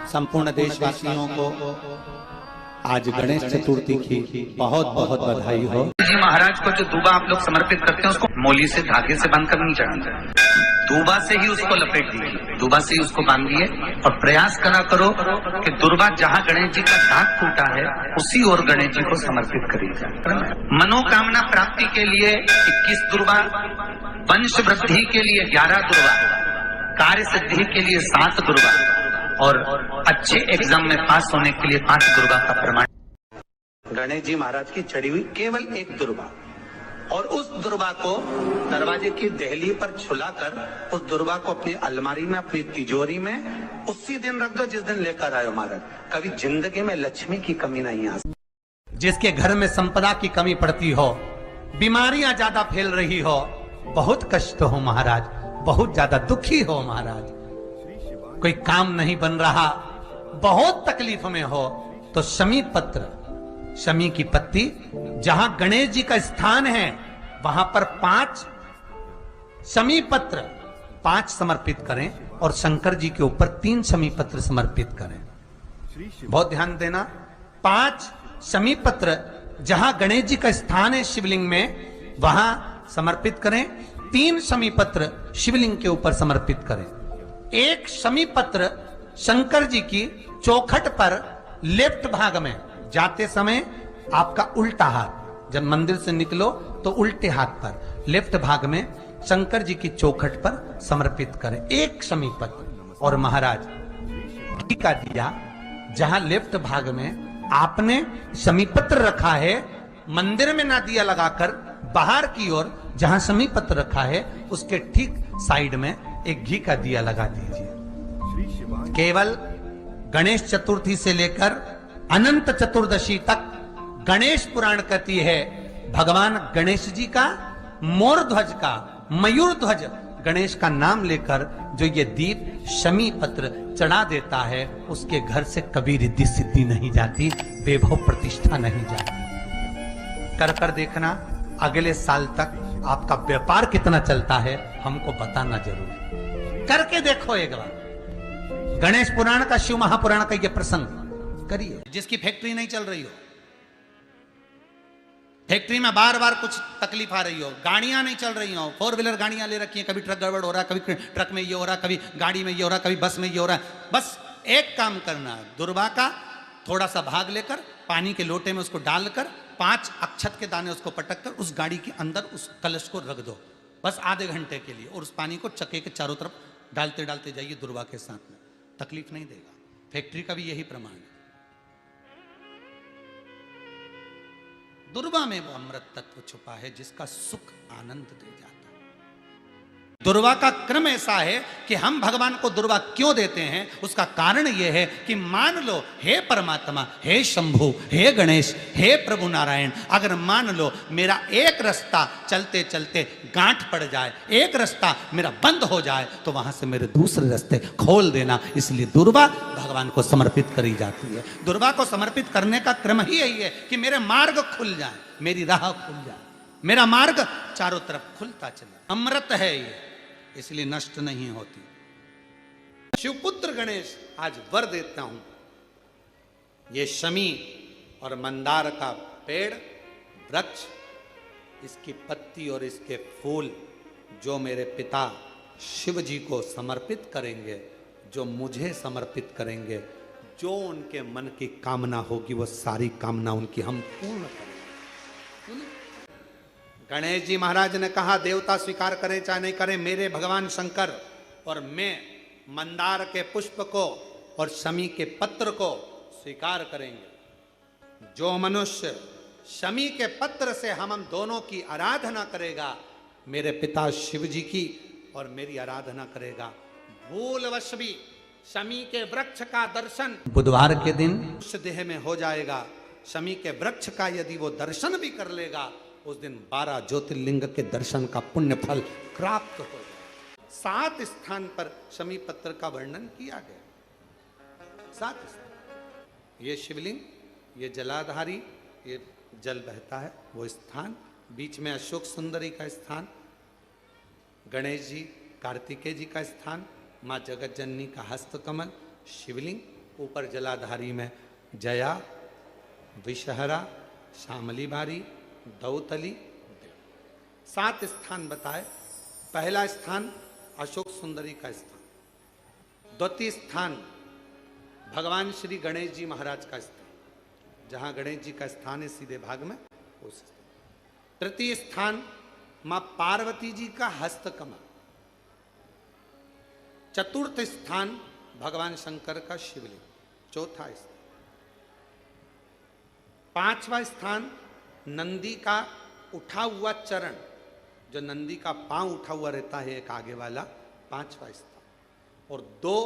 संपूर्ण देशवासियों को आज गणेश चतुर्थी की बहुत बहुत बधाई हो। जी महाराज को जो दूबा आप लोग समर्पित करते हैं उसको मोली से धागे से बांधकर नहीं चढ़ाते, दूबा से ही उसको लपेट दीजिए, दूबा से ही उसको बांधिए और प्रयास करा करो कि दुर्बा जहाँ गणेश जी का दाग फूटा है उसी ओर गणेश जी को समर्पित करिए। मनोकामना प्राप्ति के लिए 21 दुर्बा, वंश वृद्धि के लिए 11 दुर्बा, कार्य सिद्धि के लिए 7 दुर्बा और अच्छे एग्जाम में पास होने के लिए 5 दुर्बा का प्रमाण। गणेश जी महाराज की चढ़ी हुई केवल 1 दुर्बा, और उस दुर्बा को दरवाजे की देहली पर छुलाकर उस दुर्बा को अपनी अलमारी में, अपनी तिजोरी में उसी दिन रख दो जिस दिन लेकर आयो महाराज। कभी जिंदगी में लक्ष्मी की कमी नहीं आ सकती। जिसके घर में संपदा की कमी पड़ती हो, बीमारियां ज्यादा फैल रही हो, बहुत कष्ट हो महाराज, बहुत ज्यादा दुखी हो महाराज, कोई काम नहीं बन रहा, बहुत तकलीफ में हो, तो शमी पत्र, शमी की पत्ती, जहां गणेश जी का स्थान है वहां पर 5 शमी पत्र 5 समर्पित करें और शंकर जी के ऊपर 3 शमी पत्र समर्पित करें। बहुत ध्यान देना, 5 शमी पत्र जहां गणेश जी का स्थान है शिवलिंग में वहां समर्पित करें, 3 शमी पत्र शिवलिंग के ऊपर समर्पित करें। 1 शमी पत्र शंकर जी की चौखट पर लेफ्ट भाग में, जाते समय आपका उल्टा हाथ, जब मंदिर से निकलो तो उल्टे हाथ पर लेफ्ट भाग में शंकर जी की चौखट पर समर्पित करें 1 शमी पत्र। और महाराज घी का दिया जहां लेफ्ट भाग में आपने शमी पत्र रखा है, मंदिर में ना दिया लगाकर बाहर की ओर जहां शमी पत्र रखा है उसके ठीक साइड में एक घी का दिया लगा दीजिए। केवल गणेश चतुर्थी से लेकर अनंत चतुर्दशी तक गणेश पुराण कहती है भगवान गणेश जी का, मोर ध्वज का, मयूर ध्वज गणेश का नाम लेकर जो ये दीप शमी पत्र चढ़ा देता है उसके घर से कभी रिद्धि सिद्धि नहीं जाती, वैभव प्रतिष्ठा नहीं जाती। कर कर देखना अगले साल तक आपका व्यापार कितना चलता है हमको बताना जरूर, करके देखो एक बार। गणेश पुराण का, शिव महापुराण का ये प्रसंग करिए। जिसकी फैक्ट्री नहीं चल रही हो, फैक्ट्री में बार बार कुछ तकलीफ आ रही हो, गाड़ियां नहीं चल रही हो, 4 व्हीलर गाड़ियां ले रखी हैं, कभी ट्रक गड़बड़ हो रहा है, कभी ट्रक में ये हो रहा है, कभी गाड़ी में ये हो रहा है, कभी बस में ये हो रहा है, बस एक काम करना, दुर्बा का थोड़ा सा भाग लेकर पानी के लोटे में उसको डालकर 5 अक्षत के दाने उसको पटक कर उस गाड़ी के अंदर उस कलश को रख दो, बस आधे घंटे के लिए, और उस पानी को चक्के के चारों तरफ डालते डालते जाइए दुर्बा के साथ में, तकलीफ नहीं देगा। फैक्ट्री का भी यही प्रमाण है। दुर्बा में वो अमृत तत्व छुपा है जिसका सुख आनंद दे जाता है। दुर्बा का क्रम ऐसा है कि हम भगवान को दुर्बा क्यों देते हैं, उसका कारण यह है कि मान लो हे परमात्मा, हे शंभु, हे गणेश, हे प्रभु नारायण, अगर मान लो मेरा एक रास्ता चलते चलते गांठ पड़ जाए, एक रास्ता मेरा बंद हो जाए, तो वहां से मेरे दूसरे रास्ते खोल देना। इसलिए दुर्बा भगवान को समर्पित करी जाती है। दुर्बा को समर्पित करने का क्रम ही यही है कि मेरे मार्ग खुल जाए, मेरी राह खुल जाए, मेरा मार्ग चारों तरफ खुलता चले। अमृत है ये, इसलिए नष्ट नहीं होती। शिवपुत्र गणेश आज वर देता हूं, ये शमी और मंदार का पेड़, वृक्ष, इसकी पत्ती और इसके फूल जो मेरे पिता शिव जी को समर्पित करेंगे, जो मुझे समर्पित करेंगे, जो उनके मन की कामना होगी वो सारी कामना उनकी हम पूर्ण करेंगे। गणेश जी महाराज ने कहा देवता स्वीकार करें चाहे नहीं करें, मेरे भगवान शंकर और मैं मंदार के पुष्प को और शमी के पत्र को स्वीकार करेंगे। जो मनुष्य शमी के पत्र से हम दोनों की आराधना करेगा, मेरे पिता शिव जी की और मेरी आराधना करेगा, भूलवश भी शमी के वृक्ष का दर्शन बुधवार के दिन उस देह में हो जाएगा। शमी के वृक्ष का यदि वो दर्शन भी कर लेगा, उस दिन 12 ज्योतिर्लिंग के दर्शन का पुण्य फल प्राप्त हो जाए। 7 स्थान पर शमी पत्र का वर्णन किया गया, 7 स्थान। ये शिवलिंग, ये जलाधारी, ये जल बहता है वो स्थान, बीच में अशोक सुंदरी का स्थान, गणेश जी कार्तिकेय जी का स्थान, माँ जगत जननी का हस्त कमल, शिवलिंग ऊपर जलाधारी में जया, विषहरा, श्यामली बारी, दौतली, 7 स्थान बताए। पहला स्थान अशोक सुंदरी का स्थान, द्वितीय स्थान भगवान श्री गणेश जी महाराज का स्थान, जहां गणेश जी का स्थान है सीधे भाग में उस स्थान। तृतीय स्थान मां पार्वती जी का हस्तकमल। चतुर्थ स्थान भगवान शंकर का शिवलिंग। चौथा स्थान। पांचवा स्थान नंदी का उठा हुआ चरण, जो नंदी का पांव उठा हुआ रहता है एक आगे वाला, पांचवा स्थान। और 2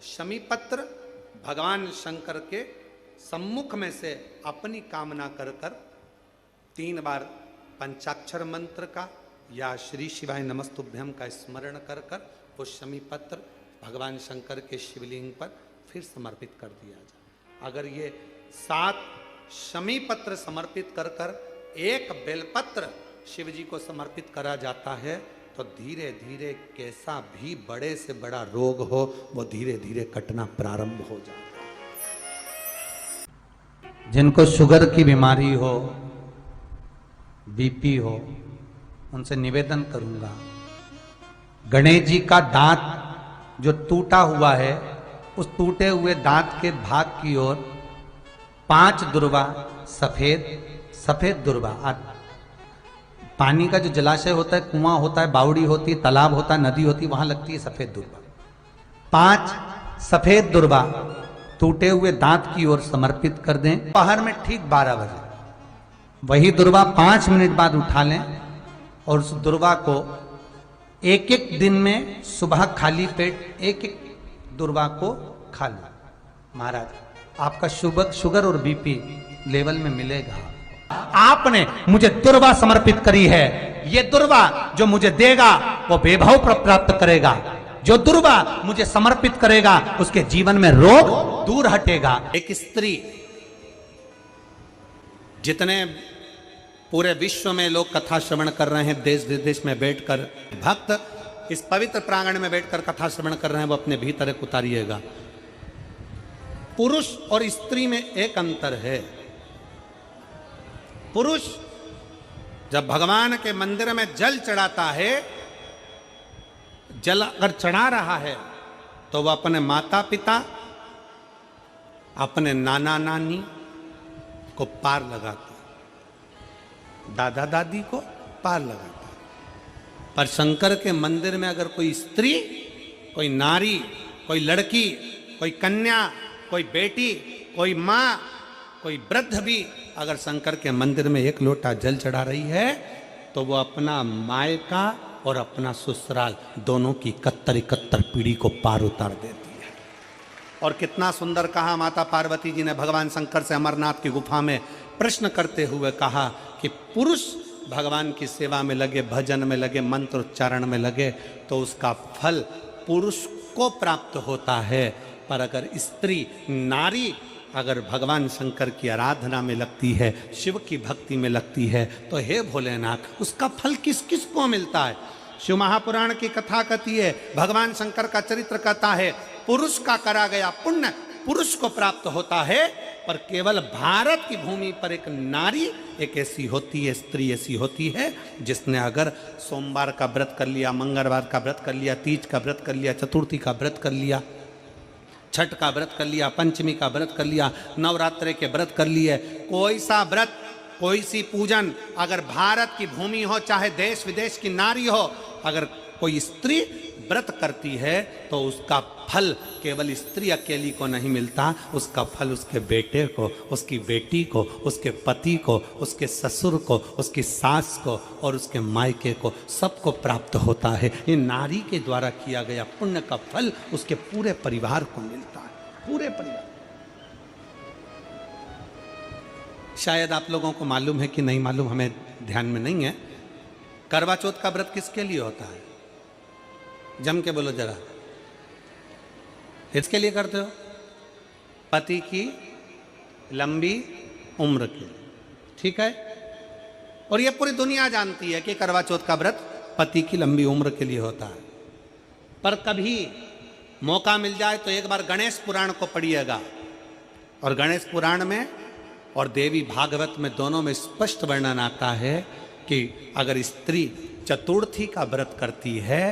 शमीपत्र भगवान शंकर के सम्मुख में से अपनी कामना कर कर 3 बार पंचाक्षर मंत्र का या श्री शिवाय नमस्तुभ्यम का स्मरण कर कर वो शमीपत्र भगवान शंकर के शिवलिंग पर फिर समर्पित कर दिया जाए। अगर ये 7 शमीपत्र समर्पित कर कर एक बेलपत्र शिव जी को समर्पित करा जाता है तो धीरे धीरे कैसा भी बड़े से बड़ा रोग हो वो धीरे धीरे कटना प्रारंभ हो जाता है। जिनको शुगर की बीमारी हो, बीपी हो, उनसे निवेदन करूंगा, गणेश जी का दांत जो टूटा हुआ है उस टूटे हुए दांत के भाग की ओर 5 दुर्वा, सफेद दुर्वा, पानी का जो जलाशय होता है, कुआं होता है, बावड़ी होती है, तालाब होता है, नदी होती है, वहां लगती है सफेद दुर्वा। 5 सफेद दुर्वा टूटे हुए दांत की ओर समर्पित कर दें। दोपहर में ठीक 12 बजे वही दुर्वा 5 मिनट बाद उठा लें और उस दुर्वा को एक एक दिन में सुबह खाली पेट एक दुर्वा को खा लो। महाराज आपका शुगर और बीपी लेवल में मिलेगा। आपने मुझे दुर्वा समर्पित करी है, ये दुर्वा जो मुझे देगा वो वैभव प्राप्त करेगा। जो दुर्वा मुझे समर्पित करेगा उसके जीवन में रोग दूर हटेगा। एक स्त्री, जितने पूरे विश्व में लोग कथा श्रवण कर रहे हैं, देश विदेश में बैठकर भक्त इस पवित्र प्रांगण में बैठकर कथा श्रवण कर रहे हैं, वो अपने भीतर एक उतारिएगा। पुरुष और स्त्री में एक अंतर है। पुरुष जब भगवान के मंदिर में जल चढ़ाता है, जल अगर चढ़ा रहा है तो वह अपने माता पिता, अपने नाना नानी को पार लगाता है, दादा दादी को पार लगाता है। पर शंकर के मंदिर में अगर कोई स्त्री, कोई नारी, कोई लड़की, कोई कन्या, कोई बेटी, कोई माँ, कोई वृद्ध भी अगर शंकर के मंदिर में एक लोटा जल चढ़ा रही है तो वो अपना मायका और अपना ससुराल दोनों की 71 पीढ़ी को पार उतार देती है। और कितना सुंदर कहा माता पार्वती जी ने भगवान शंकर से अमरनाथ की गुफा में प्रश्न करते हुए कहा कि पुरुष भगवान की सेवा में लगे, भजन में लगे, मंत्र उच्चारण में लगे तो उसका फल पुरुष को प्राप्त होता है। पर अगर स्त्री, नारी अगर भगवान शंकर की आराधना में लगती है, शिव की भक्ति में लगती है तो हे भोलेनाथ उसका फल किस किस को मिलता है। शिव महापुराण की कथा कहती है, भगवान शंकर का चरित्र कहता है, पुरुष का करा गया पुण्य पुरुष को प्राप्त होता है। पर केवल भारत की भूमि पर एक नारी एक ऐसी होती है, स्त्री ऐसी होती है जिसने अगर सोमवार का व्रत कर लिया, मंगलवार का व्रत कर लिया, तीज का व्रत कर लिया, चतुर्थी का व्रत कर लिया, छठ का व्रत कर लिया, पंचमी का व्रत कर लिया, नवरात्रे के व्रत कर लिए, कोई सा व्रत, कोई सी पूजन अगर भारत की भूमि हो, चाहे देश विदेश की नारी हो, अगर कोई स्त्री व्रत करती है तो उसका फल केवल स्त्री अकेली को नहीं मिलता, उसका फल उसके बेटे को, उसकी बेटी को, उसके पति को, उसके ससुर को, उसकी सास को और उसके मायके को, सबको प्राप्त होता है। ये नारी के द्वारा किया गया पुण्य का फल उसके पूरे परिवार को मिलता है, पूरे परिवार। शायद आप लोगों को मालूम है कि नहीं मालूम, हमें ध्यान में नहीं है, करवा चौथ का व्रत किसके लिए होता है? जम के बोलो जरा, इसके लिए करते हो? पति की लंबी उम्र के लिए, ठीक है। और ये पूरी दुनिया जानती है कि करवा चौथ का व्रत पति की लंबी उम्र के लिए होता है। पर कभी मौका मिल जाए तो एक बार गणेश पुराण को पढ़िएगा, और गणेश पुराण में और देवी भागवत में दोनों में स्पष्ट वर्णन आता है कि अगर स्त्री चतुर्थी का व्रत करती है,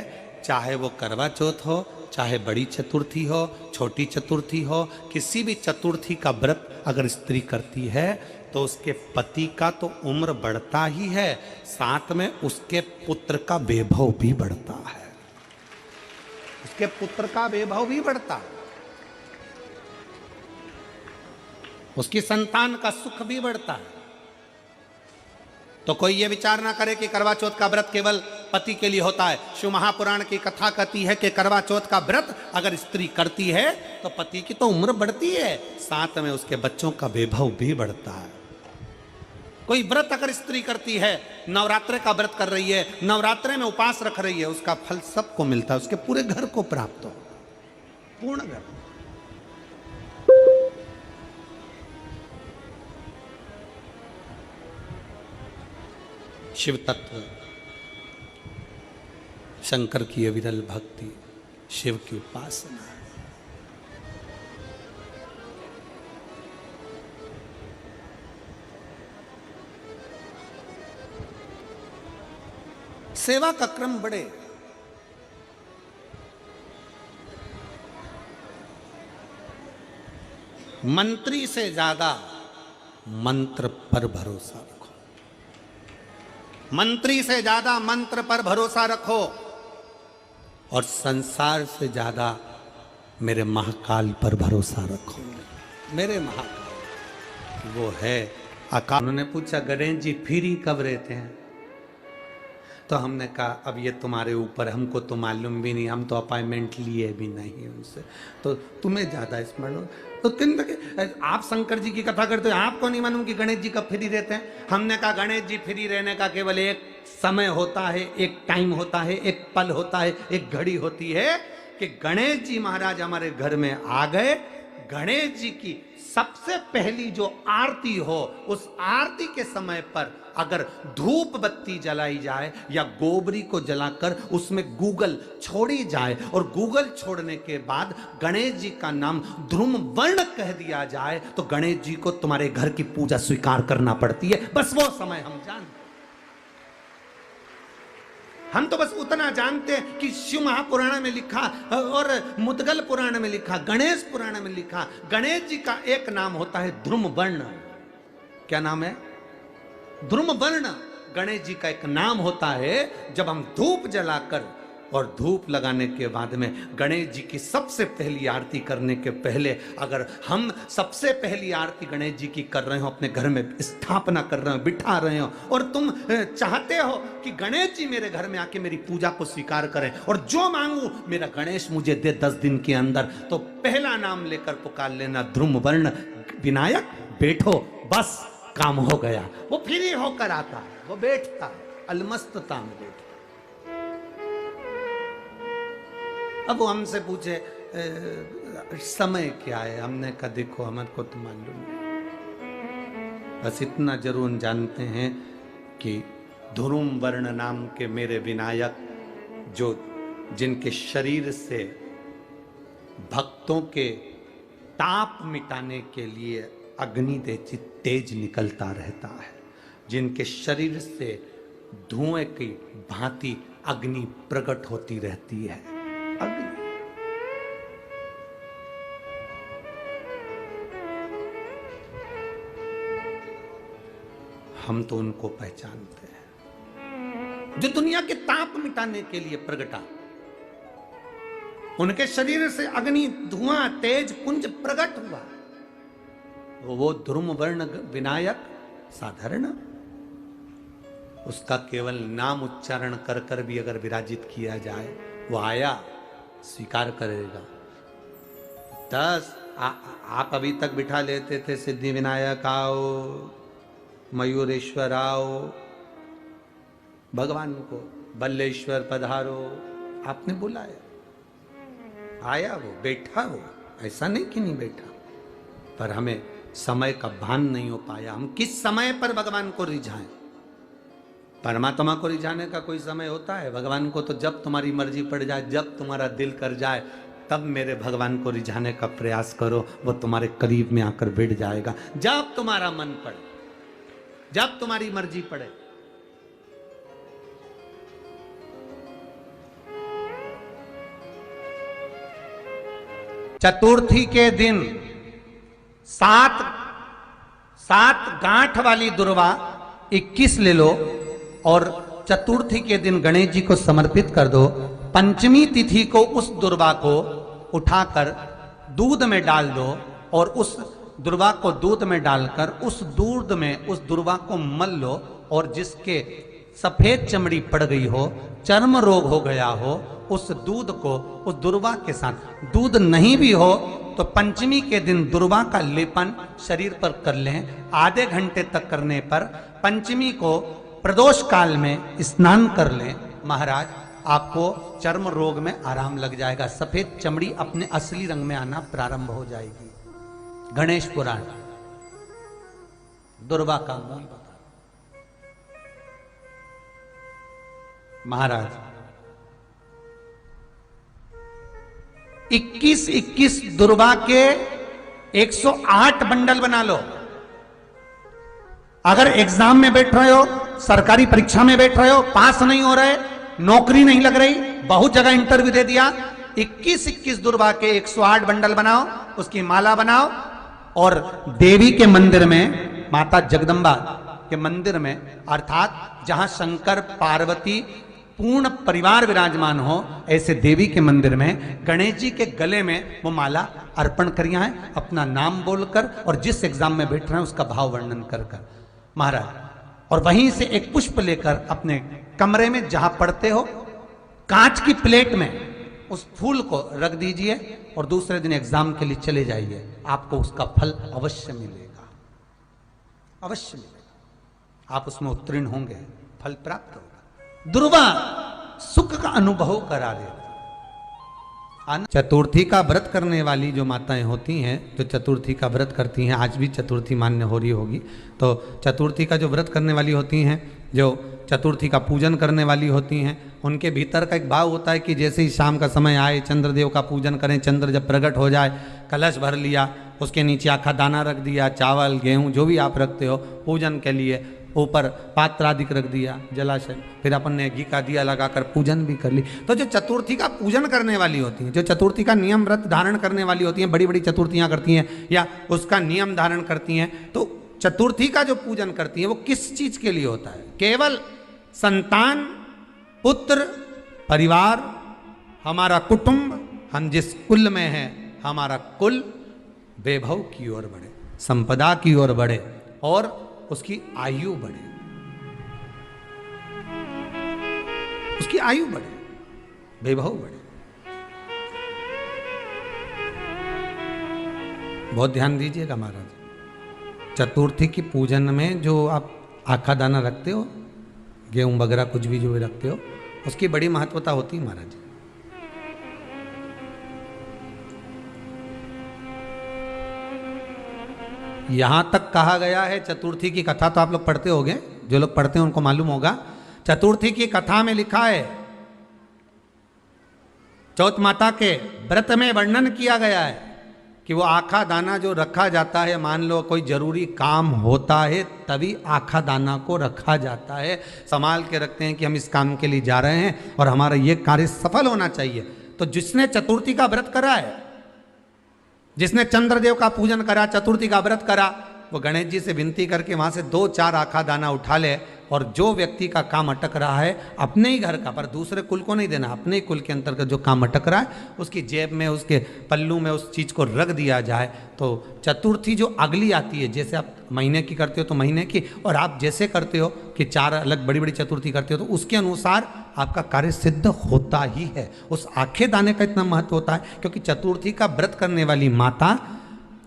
चाहे वो करवा चौथ हो, चाहे बड़ी चतुर्थी हो, छोटी चतुर्थी हो, किसी भी चतुर्थी का व्रत अगर स्त्री करती है तो उसके पति का तो उम्र बढ़ता ही है, साथ में उसके पुत्र का वैभव भी बढ़ता है, उसके पुत्र का वैभव भी बढ़ता है, उसकी संतान का सुख भी बढ़ता है। तो कोई ये विचार ना करे कि करवा चौथ का व्रत केवल पति के लिए होता है। शिव महापुराण की कथा कहती है कि करवा चौथ का व्रत अगर स्त्री करती है तो पति की तो उम्र बढ़ती है, साथ में उसके बच्चों का वैभव भी बढ़ता है। कोई व्रत अगर स्त्री करती है, नवरात्रे का व्रत कर रही है, नवरात्रे में उपास रख रही है, उसका फल सबको मिलता है, उसके पूरे घर को प्राप्त हो, पूर्ण घर। शिव तत्व, शंकर की अविरल भक्ति, शिव की उपासना, सेवा का क्रम बढ़े। मंत्री से ज्यादा मंत्र पर भरोसा रखो, मंत्री से ज्यादा मंत्र पर भरोसा रखो, और संसार से ज्यादा मेरे महाकाल पर भरोसा रखो। मेरे महाकाल वो है अकाल। उन्होंने पूछा गणेश जी फ्री कब रहते हैं? तो हमने कहा अब ये तुम्हारे ऊपर, हमको तो मालूम भी नहीं, हम तो अपॉइंटमेंट लिए भी नहीं उनसे, तो तुम्हें ज्यादा स्मरण हो। तो आप शंकर जी की कथा करते हो, आपको नहीं मालूम कि गणेश जी कब फ्री रहते हैं? हमने कहा गणेश जी फ्री रहने का केवल एक समय होता है, एक टाइम होता है, एक पल होता है, एक घड़ी होती है कि गणेश जी महाराज हमारे घर में आ गए। गणेश जी की सबसे पहली जो आरती हो, उस आरती के समय पर अगर धूप बत्ती जलाई जाए या गोबरी को जलाकर उसमें गूगल छोड़ी जाए, और गूगल छोड़ने के बाद गणेश जी का नाम ध्रुम वर्ण कह दिया जाए, तो गणेश जी को तुम्हारे घर की पूजा स्वीकार करना पड़ती है। बस वो समय हम जानते, हम तो बस उतना जानते हैं कि शिव महापुराण में लिखा और मुद्गल पुराण में लिखा, गणेश पुराण में लिखा, गणेश जी का एक नाम होता है ध्रुम वर्ण। क्या नाम है? ध्रुम वर्ण गणेश जी का एक नाम होता है। जब हम धूप जलाकर और धूप लगाने के बाद में गणेश जी की सबसे पहली आरती करने के पहले अगर हम सबसे पहली आरती गणेश जी की कर रहे हो, अपने घर में स्थापना कर रहे हो, बिठा रहे हो, और तुम चाहते हो कि गणेश जी मेरे घर में आके मेरी पूजा को स्वीकार करें और जो मांगू मेरा गणेश मुझे दे 10 दिन के अंदर, तो पहला नाम लेकर पुकार लेना ध्रुम वर्ण विनायक, बैठो, बस काम हो गया। वो फ्री होकर आता है, वो बैठता है, अलमस्तता में बैठता। अब वो हमसे पूछे समय क्या है? हमने कहा देखो हमारे को तो मालूम नहीं, बस इतना जरूर जानते हैं कि ध्रुम वर्ण नाम के मेरे विनायक, जो जिनके शरीर से भक्तों के ताप मिटाने के लिए अग्नि तेज निकलता रहता है, जिनके शरीर से धुएं की भांति अग्नि प्रकट होती रहती है। अग्नि हम तो उनको पहचानते हैं जो दुनिया के ताप मिटाने के लिए प्रगटा। उनके शरीर से अग्नि धुआं तेज पुंज प्रकट हुआ। वो ध्रुम वर्ण विनायक साधारण, उसका केवल नाम उच्चारण कर कर भी अगर विराजित किया जाए, वो आया स्वीकार करेगा। 10 आप अभी तक बिठा लेते थे सिद्धि विनायक आओ, मयूरेश्वर आओ, भगवान को बल्लेश्वर पधारो, आपने बुलाया, आया, वो बैठा, वो ऐसा नहीं कि नहीं बैठा, पर हमें समय का भान नहीं हो पाया। हम किस समय पर भगवान को रिझाएं? परमात्मा को रिझाने का कोई समय होता है? भगवान को तो जब तुम्हारी मर्जी पड़ जाए, जब तुम्हारा दिल कर जाए, तब मेरे भगवान को रिझाने का प्रयास करो, वो तुम्हारे करीब में आकर बैठ जाएगा। जब तुम्हारा मन पड़े, जब तुम्हारी मर्जी पड़े। चतुर्थी के दिन सात गांठ वाली दुर्वा 21 ले लो और चतुर्थी के दिन गणेश जी को समर्पित कर दो। पंचमी तिथि को उस दुर्वा को उठाकर दूध में डाल दो और उस दुर्वा को दूध में डालकर उस दूध में उस दुर्वा को मल लो, और जिसके सफेद चमड़ी पड़ गई हो, चर्म रोग हो गया हो, उस दूध को उस दुर्वा के साथ, दूध नहीं भी हो तो पंचमी के दिन दुर्वा का लेपन शरीर पर कर लें। आधे घंटे तक करने पर पंचमी को प्रदोष काल में स्नान कर लें। महाराज, आपको चर्म रोग में आराम लग जाएगा, सफेद चमड़ी अपने असली रंग में आना प्रारंभ हो जाएगी। गणेश पुराण दुर्वा का मूल बता। महाराज, 21 दुर्वा के 108 बंडल बना लो। अगर एग्जाम में बैठ रहे हो, सरकारी परीक्षा में बैठ रहे हो, पास नहीं हो रहे, नौकरी नहीं लग रही, बहुत जगह इंटरव्यू दे दिया, 21 दुर्वा के 108 बंडल बनाओ, उसकी माला बनाओ और देवी के मंदिर में, माता जगदम्बा के मंदिर में, अर्थात जहां शंकर पार्वती पूर्ण परिवार विराजमान हो, ऐसे देवी के मंदिर में गणेश जी के गले में वो माला अर्पण करिया है, अपना नाम बोलकर और जिस एग्जाम में बैठ रहे हैं उसका भाव वर्णन कर महाराज, और वहीं से एक पुष्प लेकर अपने कमरे में जहां पढ़ते हो कांच की प्लेट में उस फूल को रख दीजिए और दूसरे दिन एग्जाम के लिए चले जाइए। आपको उसका फल अवश्य मिलेगा, अवश्य मिलेगा। आप उसमें उत्तीर्ण होंगे, फल प्राप्त होगा। दुर्वा सुख का अनुभव करा देगा। चतुर्थी का व्रत करने वाली जो माताएं होती हैं, जो चतुर्थी का व्रत करती हैं, आज भी चतुर्थी मान्य हो रही होगी, तो चतुर्थी का जो व्रत करने वाली होती हैं, जो चतुर्थी का पूजन करने वाली होती हैं, उनके भीतर का एक भाव होता है कि जैसे ही शाम का समय आए चंद्रदेव का पूजन करें, चंद्र जब प्रकट हो जाए, कलश भर लिया, उसके नीचे आखा दाना रख दिया, चावल गेहूं जो भी आप रखते हो पूजन के लिए, ऊपर पात्र आदि रख दिया, जलाशय, फिर अपन ने घी का दिया लगाकर पूजन भी कर ली। तो जो चतुर्थी का पूजन करने वाली होती हैं, जो चतुर्थी का नियम व्रत धारण करने वाली होती हैं, बड़ी बड़ी चतुर्थियां करती हैं या उसका नियम धारण करती हैं, तो चतुर्थी का जो पूजन करती हैं वो किस चीज के लिए होता है? केवल संतान, पुत्र, परिवार, हमारा कुटुंब, हम जिस कुल में हैं, हमारा कुल वैभव की ओर बढ़े, संपदा की ओर बढ़े और उसकी आयु बढ़े, उसकी आयु बढ़े, वैभव बढ़े। बहुत ध्यान दीजिएगा महाराज, चतुर्थी की पूजन में जो आप आखा दाना रखते हो, गेहूं वगैरह कुछ भी जो भी रखते हो, उसकी बड़ी महत्वता होती है महाराज। यहां तक कहा गया है, चतुर्थी की कथा तो आप लोग पढ़ते होंगे, जो लोग पढ़ते हैं उनको मालूम होगा, चतुर्थी की कथा में लिखा है, चौथ माता के व्रत में वर्णन किया गया है कि वो आखा दाना जो रखा जाता है, मान लो कोई जरूरी काम होता है तभी आखा दाना को रखा जाता है, संभाल के रखते हैं कि हम इस काम के लिए जा रहे हैं और हमारा ये कार्य सफल होना चाहिए। तो जिसने चतुर्थी का व्रत करा है, जिसने चंद्रदेव का पूजन करा, चतुर्थी का व्रत करा, वो गणेश जी से विनती करके वहां से 2-4 आखा दाना उठा ले, और जो व्यक्ति का काम अटक रहा है अपने ही घर का, पर दूसरे कुल को नहीं देना, अपने ही कुल के अंतर्गत जो काम अटक रहा है उसकी जेब में, उसके पल्लू में उस चीज को रख दिया जाए। तो चतुर्थी जो अगली आती है, जैसे आप महीने की करते हो तो महीने की, और आप जैसे करते हो कि 4 अलग बड़ी बड़ी चतुर्थी करते हो, तो उसके अनुसार आपका कार्य सिद्ध होता ही है। उस आखे दाने का इतना महत्व होता है क्योंकि चतुर्थी का व्रत करने वाली माता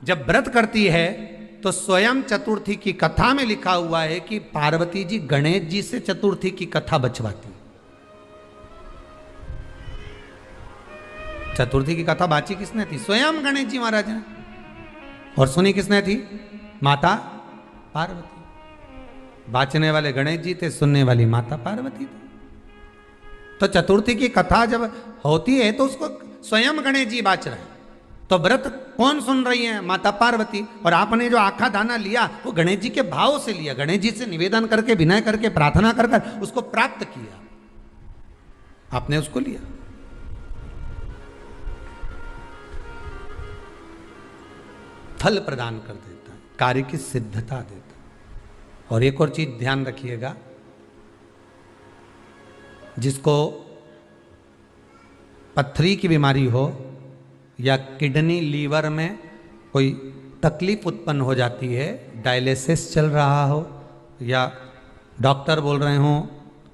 जब व्रत करती है तो स्वयं चतुर्थी की कथा में लिखा हुआ है कि पार्वती जी गणेश जी से चतुर्थी की कथा बचवाती। चतुर्थी की कथा बाची किसने थी? स्वयं गणेश जी महाराज ने। और सुनी किसने थी? माता पार्वती। बाचने वाले गणेश जी थे, सुनने वाली माता पार्वती थी। तो चतुर्थी की कथा जब होती है तो उसको स्वयं गणेश जी बाच रहे हैं। तो व्रत कौन सुन रही है? माता पार्वती। और आपने जो आखा दाना लिया वो गणेश जी के भाव से लिया, गणेश जी से निवेदन करके, विनय करके, प्रार्थना कर कर उसको प्राप्त किया, आपने उसको लिया। फल प्रदान कर देता है, कार्य की सिद्धता देता है। और एक और चीज ध्यान रखिएगा, जिसको पथरी की बीमारी हो या किडनी लीवर में कोई तकलीफ उत्पन्न हो जाती है, डायलिसिस चल रहा हो या डॉक्टर बोल रहे हो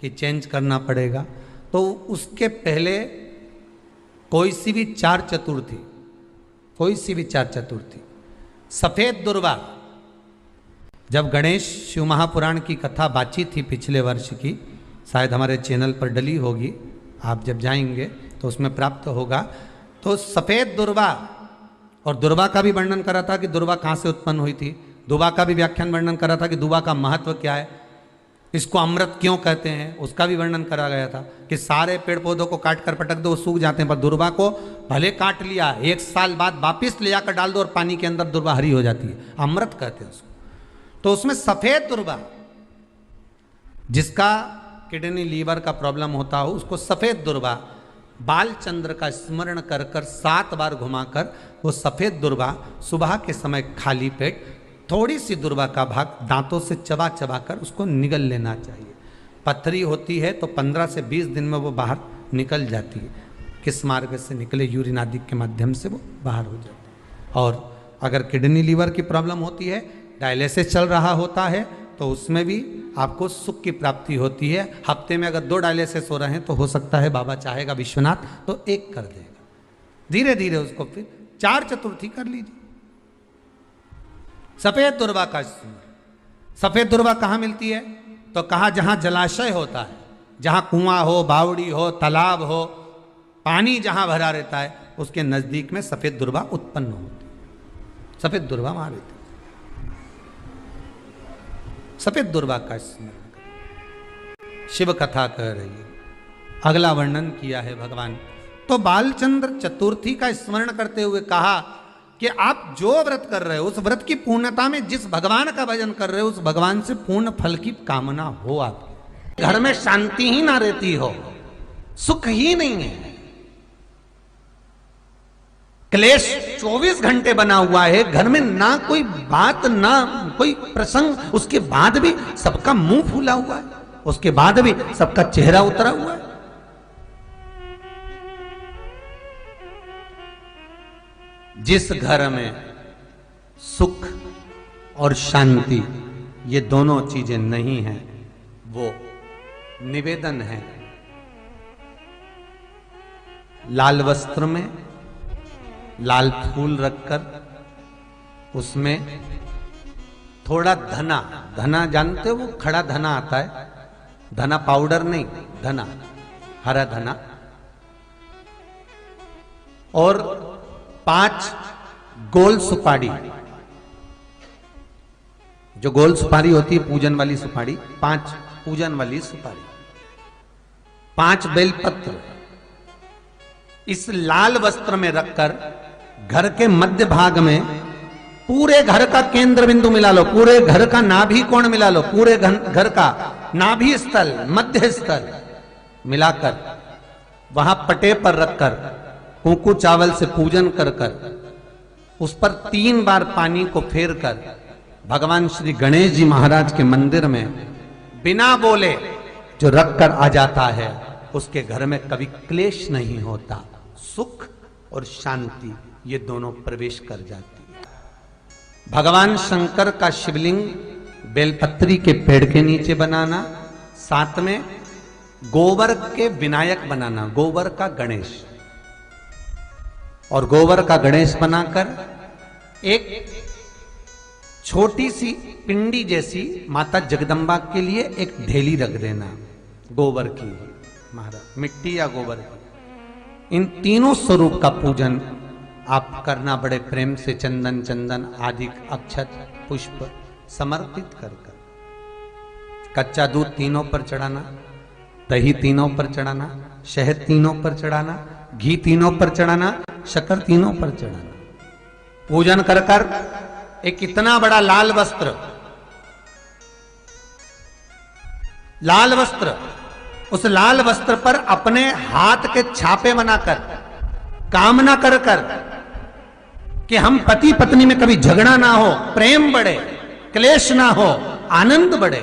कि चेंज करना पड़ेगा, तो उसके पहले कोई सी भी चार चतुर्थी सफेद दुर्वा, जब गणेश शिव महापुराण की कथा बातचीत थी पिछले वर्ष की, शायद हमारे चैनल पर डली होगी, आप जब जाएंगे तो उसमें प्राप्त होगा। तो सफेद दुर्वा, और दुर्वा का भी वर्णन करा था कि दुर्वा कहाँ से उत्पन्न हुई थी, दुबा का भी व्याख्यान वर्णन करा था कि दुबा का महत्व क्या है, इसको अमृत क्यों कहते हैं, उसका भी वर्णन करा गया था कि सारे पेड़ पौधों को काट कर पटक दो वो सूख जाते हैं, पर दुर्वा को भले काट लिया, 1 साल बाद वापिस ले जाकर डाल दो और पानी के अंदर दुर्वा हरी हो जाती है, अमृत कहते हैं उसको। तो उसमें सफेद दुर्वा, जिसका किडनी लीवर का प्रॉब्लम होता हो, उसको सफेद दुर्वा बालचंद्र का स्मरण कर कर 7 बार घुमाकर वो सफेद दुर्वा सुबह के समय खाली पेट थोड़ी सी दुर्वा का भाग दांतों से चबा चबा कर उसको निगल लेना चाहिए। पथरी होती है तो 15 से 20 दिन में वो बाहर निकल जाती है, किस मार्ग से निकले, यूरिन आदि के माध्यम से वो बाहर हो जाती है। और अगर किडनी लीवर की प्रॉब्लम होती है, डायलिसिस चल रहा होता है, तो उसमें भी आपको सुख की प्राप्ति होती है। हफ्ते में अगर 2 डायलिसिस हो रहे हैं तो हो सकता है बाबा चाहेगा विश्वनाथ तो 1 कर देगा, धीरे धीरे उसको फिर 4 चतुर्थी कर लीजिए। सफेद दुर्वा का, सफेद दुर्वा कहाँ मिलती है? तो कहा जहां जलाशय होता है, जहां कुआं हो, बावड़ी हो, तालाब हो, पानी जहां भरा रहता है, उसके नजदीक में सफेद दुर्वा उत्पन्न होती है। सफेद दुर्वा वहां रहती है। सफेद दुर्वा का स्मरण करें, शिव कथा कह रही है। अगला वर्णन किया है भगवान। तो बालचंद्र चतुर्थी का स्मरण करते हुए कहा कि आप जो व्रत कर रहे हो, उस व्रत की पूर्णता में जिस भगवान का भजन कर रहे हो, उस भगवान से पूर्ण फल की कामना हो। आपके घर में शांति ही ना रहती हो, सुख ही नहीं है, क्लेश 24 घंटे बना हुआ है, घर में ना कोई बात ना कोई प्रसंग, उसके बाद भी सबका मुंह फूला हुआ है, उसके बाद भी सबका चेहरा उतरा हुआ है। जिस घर में सुख और शांति ये दोनों चीजें नहीं हैं, वो निवेदन है लाल वस्त्र में लाल फूल रखकर, उसमें थोड़ा धना, धना जानते हो वो खड़ा धना आता है, धना पाउडर नहीं, धना, हरा धना, और 5 गोल सुपारी, जो गोल सुपारी होती है पूजन वाली सुपारी, 5 पूजन वाली सुपारी, 5 बेलपत्र इस लाल वस्त्र में रखकर घर के मध्य भाग में पूरे घर का केंद्र बिंदु मिला लो, पूरे घर का नाभि कोण मिला लो, पूरे घर का नाभि स्थल, मध्य स्थल मिलाकर वहां पटे पर रखकर कुंकू चावल से पूजन कर कर उस पर 3 बार पानी को फेर कर भगवान श्री गणेश जी महाराज के मंदिर में बिना बोले जो रख कर आ जाता है, उसके घर में कभी क्लेश नहीं होता, सुख और शांति ये दोनों प्रवेश कर जाती है। भगवान शंकर का शिवलिंग बेलपत्री के पेड़ के नीचे बनाना, साथ में गोबर के विनायक बनाना, गोबर का गणेश, और गोबर का गणेश बनाकर एक छोटी सी पिंडी जैसी माता जगदम्बा के लिए एक ढेली रख देना, गोबर की, महाराज मिट्टी या गोबर की। इन तीनों स्वरूप का पूजन आप करना बड़े प्रेम से, चंदन चंदन आदि अक्षत पुष्प समर्पित कर कर, कच्चा दूध तीनों पर चढ़ाना, दही तीनों पर चढ़ाना, शहद तीनों पर चढ़ाना, घी तीनों पर चढ़ाना, शक्कर तीनों पर चढ़ाना। पूजन कर कर एक इतना बड़ा लाल वस्त्र, लाल वस्त्र, उस लाल वस्त्र पर अपने हाथ के छापे बनाकर कामना कर कर कि हम पति पत्नी में कभी झगड़ा ना हो, प्रेम बढ़े, क्लेश ना हो, आनंद बढ़े।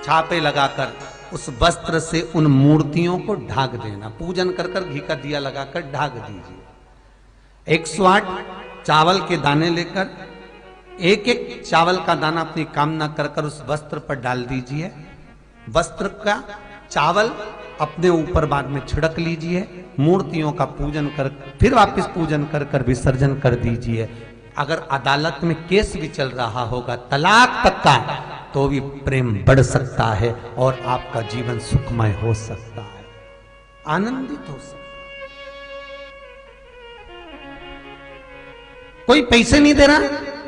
छापे लगाकर उस वस्त्र से उन मूर्तियों को ढाक देना। पूजन कर कर घी का दिया लगाकर ढाक दीजिए। 108 चावल के दाने लेकर एक एक चावल का दाना अपनी कामना कर कर उस वस्त्र पर डाल दीजिए। वस्त्र का चावल अपने ऊपर बाद में छिड़क लीजिए। मूर्तियों का पूजन कर फिर वापस पूजन कर कर विसर्जन कर दीजिए। अगर अदालत में केस भी चल रहा होगा तलाक तक का, तो भी प्रेम बढ़ सकता है और आपका जीवन सुखमय हो सकता है, आनंदित हो सकता है। कोई पैसे नहीं दे रहा,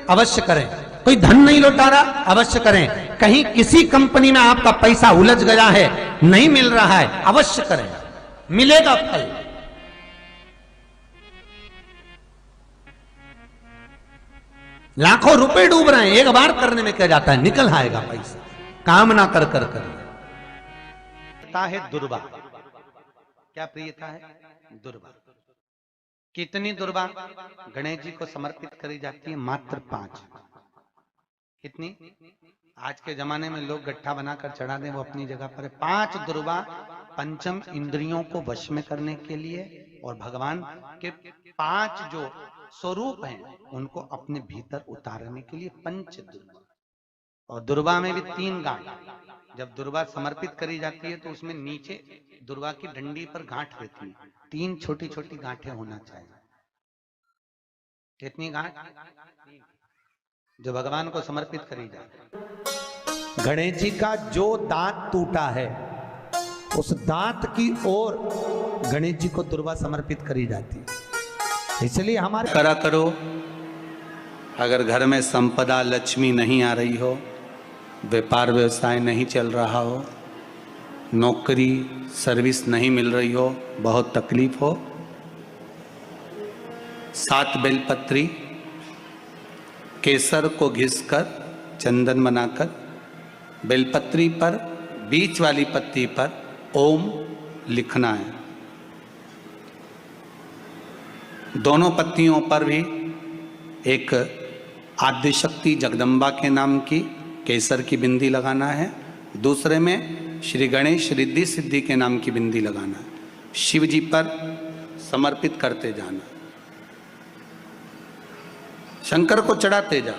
अवश्य करें। कोई धन नहीं लौटा रहा, अवश्य करें। कहीं किसी कंपनी में आपका पैसा उलझ गया है, नहीं मिल रहा है, अवश्य करें, मिलेगा फल। लाखों रुपए डूब रहे हैं, एक बार करने में क्या जाता है, निकल आएगा पैसा। कामना कर कर करिए। है दुर्वा, क्या प्रियता है? दुर्वा। कितनी दुर्वा गणेश जी को समर्पित करी जाती है? मात्र 5। कितनी? आज के जमाने में लोग गट्ठा बनाकर चढ़ा दें, वो अपनी जगह पर है। 5 दुर्वा पंचम इंद्रियों को वश में करने के लिए और भगवान के 5 जो स्वरूप हैं उनको अपने भीतर उतारने के लिए 5 दुर्वा। और दुर्वा में भी 3 गांठ। जब दुर्वा समर्पित करी जाती है तो उसमें नीचे दुर्वा की डंडी पर गांठ रहती है, 3 छोटी छोटी गांठें होना चाहिए। कितनी गांठ? जो भगवान को समर्पित करी जाए। गणेश जी का जो दांत टूटा है उस दांत की ओर गणेश जी को दुर्वा समर्पित करी जाती है। इसलिए हमारे करा करो। अगर घर में संपदा लक्ष्मी नहीं आ रही हो, व्यापार व्यवसाय नहीं चल रहा हो, नौकरी सर्विस नहीं मिल रही हो, बहुत तकलीफ हो, 7 बेलपत्री केसर को घिसकर चंदन बनाकर बेलपत्री पर बीच वाली पत्ती पर ओम लिखना है। दोनों पत्तियों पर भी एक आद्यशक्ति जगदम्बा के नाम की केसर की बिंदी लगाना है, दूसरे में श्री गणेश रिद्धि सिद्धि के नाम की बिंदी लगाना है। शिव जी पर समर्पित करते जाना, शंकर को चढ़ाते जा।